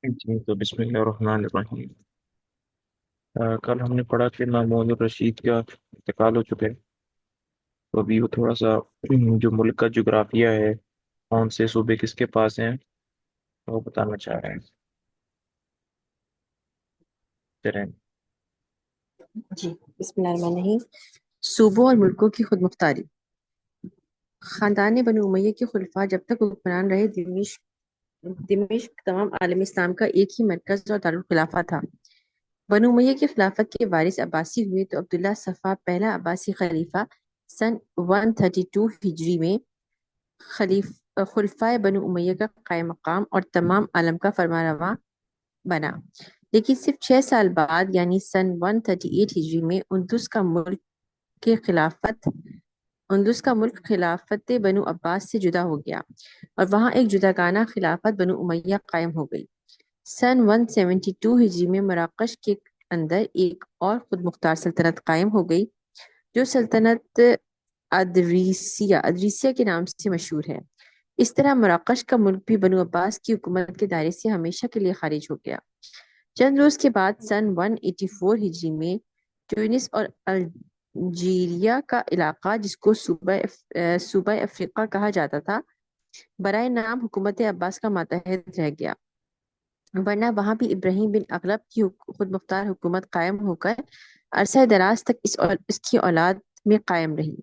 جی تو بسم اللہ الرحمن الرحیم۔ کل ہم نے پڑھا کہ مامون الرشید کا انتقال ہو چکا ہے، تو ابھی وہ تھوڑا سا جو ملک کا جغرافیہ ہے، کون سے صوبے کس کے پاس ہیں، وہ بتانا چاہ رہے ہیں۔ چلیں۔ جی، بسم اللہ الرحمن الرحیم۔ صوبوں اور ملکوں کی خود مختاری۔ خاندان بنو امیہ کے خلفاء جب تک حکمران رہے، دمشق تمام عالم اسلام کا ایک ہی مرکز اور دارالخلافہ تھا۔ بنو امیہ کی خلافت کے وارث عباسی ہوئے تو عبداللہ صفا پہلا عباسی خلیفہ سن 132 ہجری میں خلفائے بنو امیہ کا قائم مقام اور تمام عالم کا فرمانروا بنا، لیکن صرف 6 سال بعد یعنی سن 138 ہجری میں اندلس کا ملک خلافت بنو عباس سے جدا ہو گیا اور وہاں ایک جداگانہ خلافت بنو امیہ قائم ہو گئی۔ سن 172 ہجری میں مراکش کے اندر ایک اور خود مختار سلطنت قائم ہو گئی جو سلطنت ادریسیہ کے نام سے مشہور ہے۔ اس طرح مراکش کا ملک بھی بنو عباس کی حکومت کے دائرے سے ہمیشہ کے لیے خارج ہو گیا۔ چند روز کے بعد سن 184 ہجری میں ٹیونس اور الجیریا کا علاقہ، جس کو صوبہ افریقہ کہا جاتا تھا، برائے نام حکومت عباس کا ماتحت رہ گیا، ورنہ وہاں بھی ابراہیم بن اغلب کی خود مختار حکومت قائم ہو کر عرصہ دراز تک اس کی اولاد میں قائم رہی۔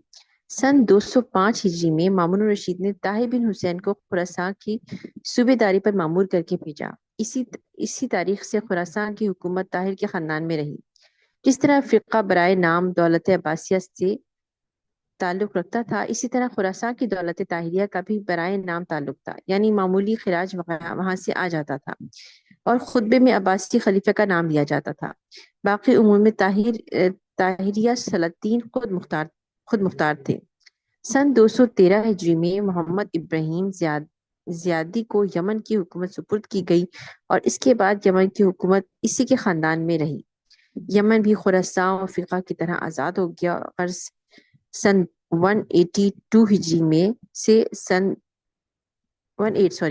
سن 205 ہجری میں مامون الرشید نے طاہر بن حسین کو خراسان کی صوبے داری پر مامور کر کے بھیجا۔ اسی تاریخ سے خراسان کی حکومت طاہر کے خاندان میں رہی۔ جس طرح افریقہ برائے نام دولت عباسیہ سے تعلق رکھتا تھا، اسی طرح خراسان کی دولت طاہریہ کا بھی برائے نام تعلق تھا، یعنی معمولی خراج وغیرہ وہاں سے آ جاتا تھا اور خطبے میں عباسی خلیفہ کا نام لیا جاتا تھا۔ باقی امور میں طاہریہ سلاطین خود مختار تھے۔ سن 213 ہجری میں محمد ابراہیم زیادی کو یمن کی حکومت سپرد کی گئی اور اس کے بعد یمن کی حکومت اسی کے خاندان میں رہی۔ یمن بھی خراسان اور افریقہ کی طرح آزاد ہو گیا اور سن 182 ہجری میں سے سن 128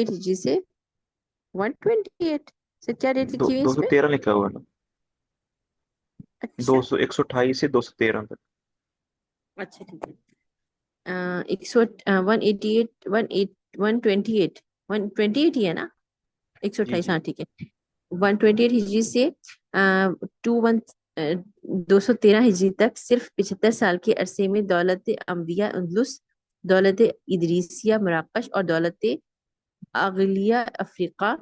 ہجری سے 128 سے کیا ڈیٹ دو لکھی ہوئی ہے دو اس سو میں؟ تیرہ لکھا ہوا ہے نا، اچھا 128 سے 213 تک۔ اچھا ٹھیک ہے۔ ایک سو 188 128 128 ہی ہے نا؟ جی 128، جی۔ ہاں ٹھیک ہے۔ 128 ہجری سے 213 ہجری تک صرف 75 سال کے عرصے میں دولت امویہ اندلس، دولت ادریسیہ مراکش اور دولت اغلیہ افریقہ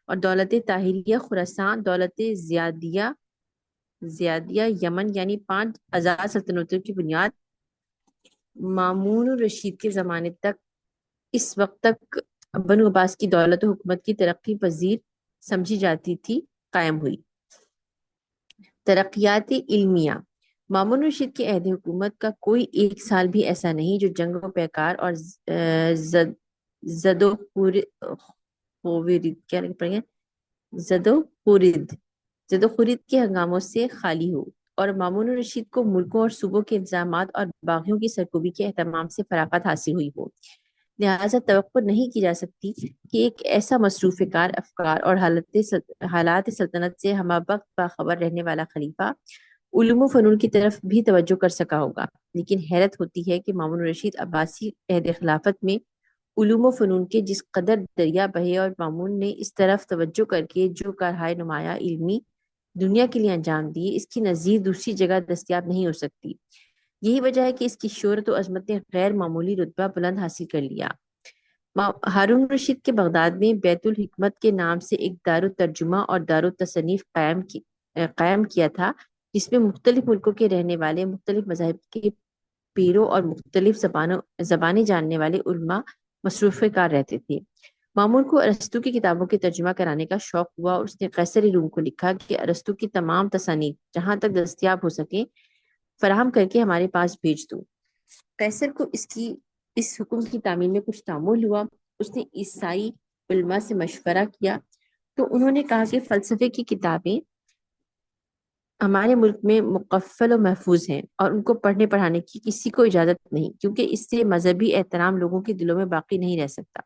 اور دولت طاہریہ خراسان، دولت زیادیہ یمن، یعنی 5 آزاد سلطنتوں کی بنیاد مامون الرشید کے زمانے تک، اس وقت تک بنو عباس کی دولت و حکومت کی ترقی پذیر سمجھی جاتی تھی، قائم ہوئی۔ ترقیات علمیہ۔ مامون الرشید کے عہد حکومت کا کوئی ایک سال بھی ایسا نہیں جو جنگ و پیکار اور زد و کیا پڑیں گے زد و خورد کے ہنگاموں سے خالی ہو، اور مامون الرشید کو ملکوں اور صوبوں کے انتظامات اور باغیوں کی سرکوبی کے اہتمام سے فراغت حاصل ہوئی ہو۔ لہٰذا توقع نہیں کی جا سکتی کہ ایک ایسا مصروف کار افکار اور حالات سلطنت سے ہمہ وقت باخبر رہنے والا خلیفہ علوم و فنون کی طرف بھی توجہ کر سکا ہوگا۔ لیکن حیرت ہوتی ہے کہ مامون الرشید عباسی عہد خلافت میں علوم و فنون کے جس قدر دریا بہے اور مامون نے اس طرف توجہ کر کے جو کارہائے نمایاں علمی دنیا کے لیے انجام دیے، اس کی نظیر دوسری جگہ دستیاب نہیں ہو سکتی۔ یہی وجہ ہے کہ اس کی شہرت و عظمت نے غیر معمولی رتبہ بلند حاصل کر لیا۔ ہارون رشید کے بغداد میں بیت الحکمت کے نام سے ایک دار الترجمہ اور دار التصنیف قائم کیا تھا، جس میں مختلف ملکوں کے رہنے والے، مختلف مذاہب کے پیروں اور مختلف زبانیں جاننے والے علماء مصروف کار رہتے تھے۔ مامون کو ارسطو کی کتابوں کے ترجمہ کرانے کا شوق ہوا اور اس نے قیصر روم کو لکھا کہ ارسطو کی تمام تصانیف جہاں تک دستیاب ہو سکیں فراہم کر کے ہمارے پاس بھیج دو۔ قیصر کو اس حکم کی تعمیل میں کچھ تعمل ہوا۔ اس نے عیسائی علماء سے مشورہ کیا تو انہوں نے کہا کہ فلسفے کی کتابیں ہمارے ملک میں مقفل و محفوظ ہیں اور ان کو پڑھنے پڑھانے کی کسی کو اجازت نہیں، کیونکہ اس سے مذہبی احترام لوگوں کے دلوں میں باقی نہیں رہ سکتا۔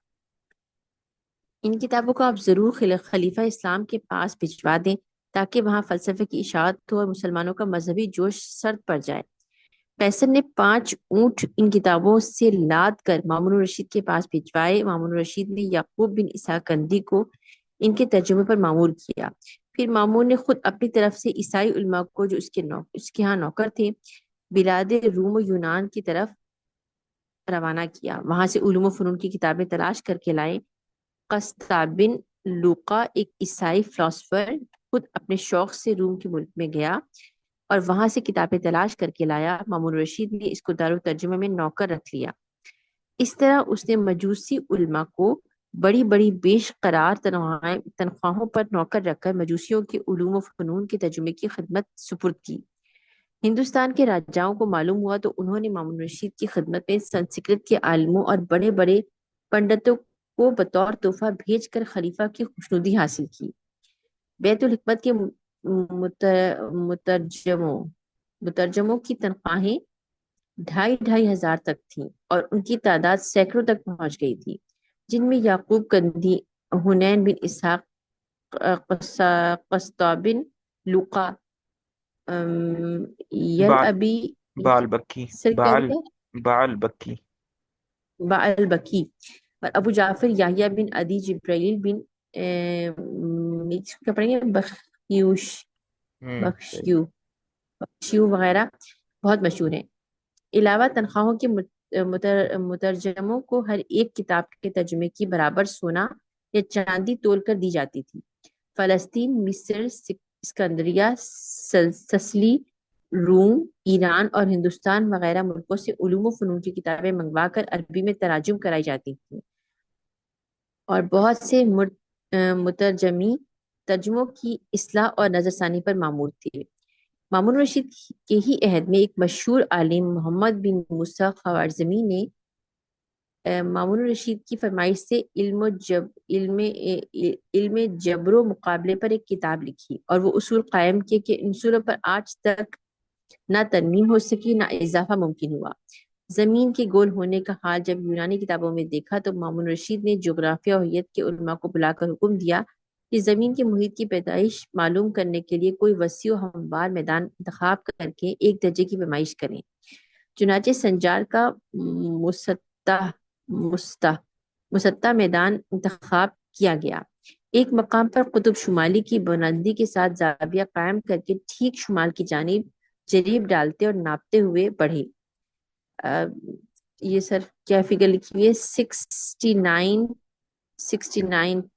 ان کتابوں کو آپ ضرور خلیفہ اسلام کے پاس بھجوا دیں تاکہ وہاں فلسفے کی اشاعت ہو اور مسلمانوں کا مذہبی جوش سرد پڑ جائے۔ فیصل نے 5 اونٹ ان کتابوں سے لاد کر مامون الرشید کے پاس بھجوائے۔ مامون الرشید نے یعقوب بن اسحاق کندی کو ان کے ترجمے پر مامور کیا۔ پھر مامون نے خود اپنی طرف سے عیسائی علماء کو جو اس کے ہاں نوکر تھے بلاد روم و یونان کی طرف روانہ کیا۔ وہاں سے علوم و فنون کی کتابیں تلاش کر کے لائے۔ قسطہ بن لوقا ایک عیسائی فلاسفر خود اپنے شوق سے روم کے ملک میں گیا اور وہاں سے کتابیں تلاش کر کے لایا۔ مامون رشید نے اس کو دارالترجمہ میں نوکر رکھ لیا۔ اس طرح اس نے مجوسی علماء کو بڑی بڑی بیش قرار تنخواہوں پر نوکر رکھ کر مجوسیوں کے علوم و فنون کے ترجمے کی خدمت سپرد کی۔ ہندوستان کے راجاؤں کو معلوم ہوا تو انہوں نے مامون رشید کی خدمت میں سنسکرت کے عالموں اور بڑے بڑے پنڈتوں کو بطور تحفہ بھیج کر خلیفہ کی خوشنودی حاصل کی۔ بیت الحکمت کے مترجموں مترجموں کی تنخواہیں 2,500 تک تھیں اور ان کی تعداد سینکڑوں تک پہنچ گئی تھی، جن میں یعقوب کندی، حنین بن اسحاق، قسطہ بن لوقا، بال ابی بال بکی سر کیا بال لکھا ہے؟ بال بکی البکی اور ابو جعفر یحییٰ بن ادی جبرائیل بن کیا پڑھیں گے صحیح۔ بخشیو بخشیو وغیرہ بہت مشہور ہیں۔ علاوہ تنخواہوں کے مترجموں کو ہر ایک کتاب کے ترجمے کی برابر سونا یا چاندی تول کر دی جاتی تھی۔ فلسطین، مصر، اسکندریہ، سسلی، روم، ایران اور ہندوستان وغیرہ ملکوں سے علوم و فنون کی کتابیں منگوا کر عربی میں تراجم کرائی جاتی تھیں اور بہت سے مترجمی ترجموں کی اصلاح اور نظر ثانی پر مامور تھے۔ مامون رشید کے ہی عہد میں ایک مشہور عالم محمد بن موسیٰ خوارزمی نے مامون رشید کی فرمائش سے علم جبر و مقابلے پر ایک کتاب لکھی اور وہ اصول قائم کیے کہ ان اصولوں پر آج تک نہ ترمیم ہو سکی نہ اضافہ ممکن ہوا۔ زمین کے گول ہونے کا حال جب یونانی کتابوں میں دیکھا تو مامون رشید نے جغرافیہ و حیت کے علماء کو بلا کر حکم دیا کہ زمین کے محیط کی پیدائش معلوم کرنے کے لیے کوئی وسیع و ہموار میدان انتخاب کر کے ایک درجے کی پیمائش کریں۔ چنانچہ سنجار کا مسطح مسطح میدان انتخاب کیا گیا۔ ایک مقام پر قطب شمالی کی بلندی کے ساتھ زاویہ قائم کر کے ٹھیک شمال کی جانب جریب ڈالتے اور ناپتے ہوئے بڑھے۔ یہ سر کیا فگر لکھی ہوئی ہے؟ 69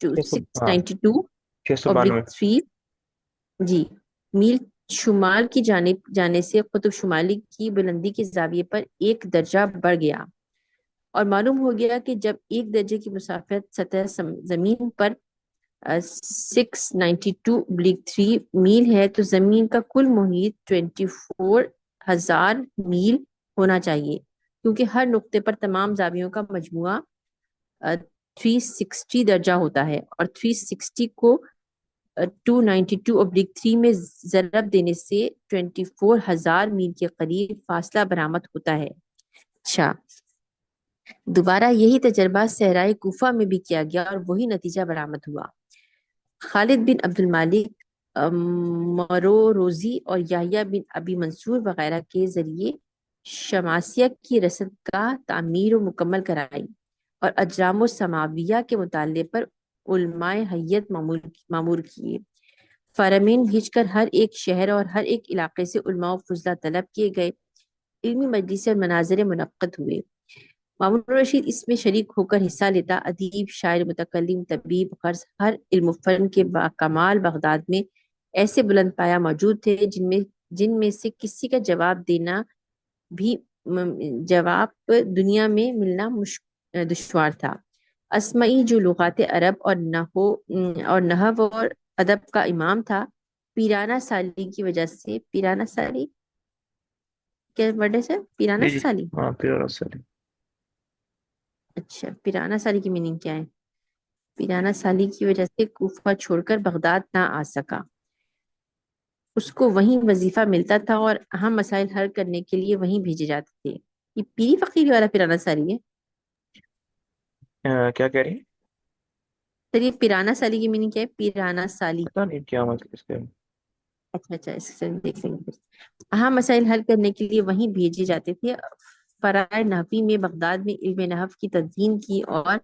ٹو 692 692۔ ابلک 3 جی میل شمال کی جانب جانے سے قطب شمالی کی بلندی کے زاویے پر ایک درجہ بڑھ گیا اور معلوم ہو گیا کہ جب ایک درجے کی مسافت سطح زمین پر 692/3 میل ہے تو زمین کا کل محیط 24,000 میل ہونا چاہیے، کیونکہ ہر نقطے پر تمام زاویوں کا مجموعہ 360 درجہ ہوتا ہے اور 360 کو 292/3 میں ضرب دینے سے 24,000 میل کے قریب فاصلہ برآمد ہوتا ہے۔ اچھا، دوبارہ یہی تجربہ صحرائے کوفہ میں بھی کیا گیا اور وہی نتیجہ برآمد ہوا۔ خالد بن عبد المالک مروروزی اور یحییٰ بن ابی منصور وغیرہ کے ذریعے شماسیہ کی رصد کا تعمیر و مکمل کرائی اور اجرام و سماویہ کے مطالعے پر علماء حیت معمور کیے۔ فرمین بھیج کر ہر ایک شہر اور ہر ایک علاقے سے علماء و فضلہ طلب کیے گئے، علمی مجلس اور مناظر منعقد ہوئے۔ مامون رشید اس میں شریک ہو کر حصہ لیتا۔ ادیب، شاعر، متکلم، طبیب، غرض ہر علم و فن کے باکمال بغداد میں ایسے بلند پایہ موجود تھے جن میں سے کسی کا جواب دنیا میں ملنا دشوار تھا۔ اسمعی جو لغات عرب اور نحو اور ادب کا امام تھا، پیرانہ سالی کی وجہ سے پیرانہ سالی کیا ورڈ ہے سر؟ پیرانہ جی جی، سالی، ہاں پھر رسل۔ اچھا پیرانہ سالی کی میننگ کیا ہے؟ پیرانہ سالی کی وجہ سے کوفہ چھوڑ کر بغداد نہ آ سکا۔ اس کو وہیں وظیفہ ملتا تھا اور اہم مسائل حل کرنے کے لیے وہیں بھیجے جاتے تھے۔ یہ پیری فقیری والا پیرانہ سالی ہے؟ کیا کہہ رہی ہیں؟ سر یہ پیرانا سالی کی میننگ کیا ہے؟ پیرانا سالی. پتا نہیں کیا مطلب اس کا. اچھا اچھا، اس سے دیکھ لیں گے. اہم مسائل حل کرنے کے لیے وہیں بھیجے جاتے تھے. فرائض نحوی میں بغداد میں علم نحو کی تدوین کی اور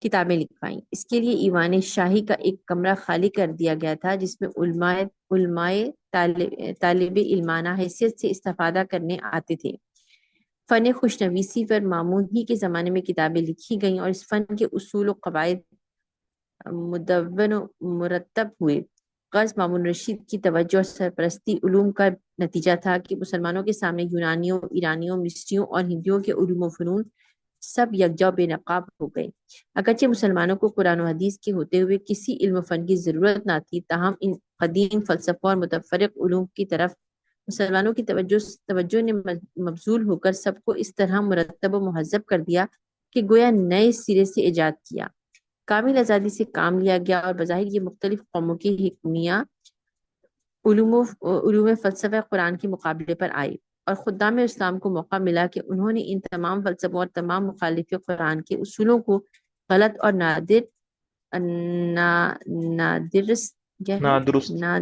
کتابیں لکھوائیں. اس کے لیے ایوان شاہی کا ایک کمرہ خالی کر دیا گیا تھا جس میں علماء طالب علمانہ حیثیت سے استفادہ کرنے آتے تھے. فن خوشنویسی پر مامون ہی کے زمانے میں کتابیں لکھی گئیں اور اس فن کے اصول و قواعد مدون و مرتب ہوئے. غرض مامون رشید کی توجہ اور سرپرستی علوم کا نتیجہ تھا کہ مسلمانوں کے سامنے یونانیوں، ایرانیوں، مصریوں اور ہندیوں کے علوم و فنون سب یکجا و بے نقاب ہو گئے. اگرچہ مسلمانوں کو قرآن و حدیث کے ہوتے ہوئے کسی علم و فن کی ضرورت نہ تھی، تاہم ان قدیم فلسفوں اور متفرق علوم کی طرف مسلمانوں کی توجہ نے مبذول ہو کر سب کو اس طرح مرتب و مہذب کر دیا کہ گویا نئے سرے سے ایجاد کیا. کامل آزادی سے کام لیا گیا اور بظاہر یہ مختلف قوموں کی حکمیاں علوم فلسفہ قرآن کے مقابلے پر آئے اور خدام اسلام کو موقع ملا کہ انہوں نے ان تمام فلسفوں اور تمام مخالف قرآن کے اصولوں کو غلط اور نادرست کیا ہے نادرست. نا-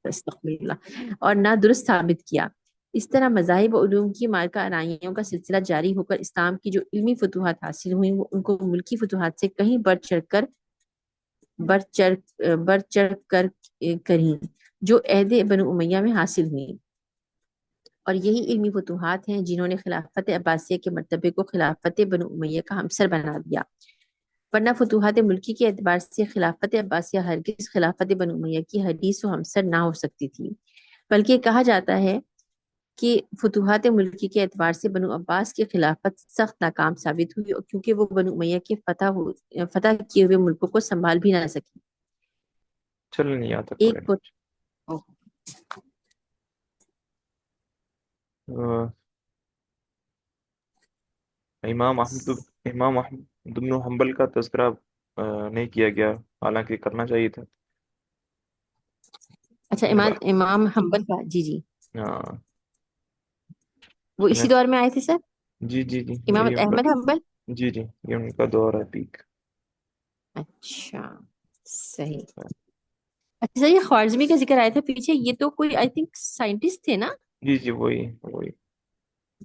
استغفر اللہ، اور نادرست ثابت کیا. اس طرح مذاہب و علوم کی مارکہ آرائیوں کا سلسلہ جاری ہو کر اسلام کی جو علمی فتوحات حاصل ہوئیں وہ ان کو ملکی فتوحات سے کہیں بڑھ چڑھ کر کریں جو عہد بنو امیہ میں حاصل ہوئیں. اور یہی علمی فتوحات ہیں جنہوں نے خلافت عباسیہ کے مرتبے کو خلافت بنو امیہ کا ہمسر بنا دیا. ورنہ فتوحات ملکی کے اعتبار سے خلافت عباسیہ ہرگز خلافت بنو امیہ کی حدیث و ہمسر نہ ہو سکتی تھی، بلکہ کہا جاتا ہے کہ فتوحات ملکی کے اعتبار سے بنو عباس کی خلافت سخت ناکام ثابت ہوئی کیونکہ وہ بنو امیہ کے فتح کیے ہوئے ملکوں کو سنبھال بھی نہ سکی. چل نہیں آتا ایک کوئی نہیں. امام احمد بن حنبل کا تذکرہ نہیں کیا گیا، حالانکہ کرنا چاہیے تھا. اچھا، امام حنبل کا، جی جی، ہاں وہ سنیں. اسی دور میں آئے تھے سر، جی جی جی امام یہی ان کا. احمد حنبل. جی جی یہ ان کا دور ہے پیک. اچھا، صحیح. اچھا سر، یہ خوارزمی کا ذکر آیا تھا پیچھے، یہ تو کوئی آئی تھنک سائنٹسٹ تھے نا؟ جی جی وہی وہی.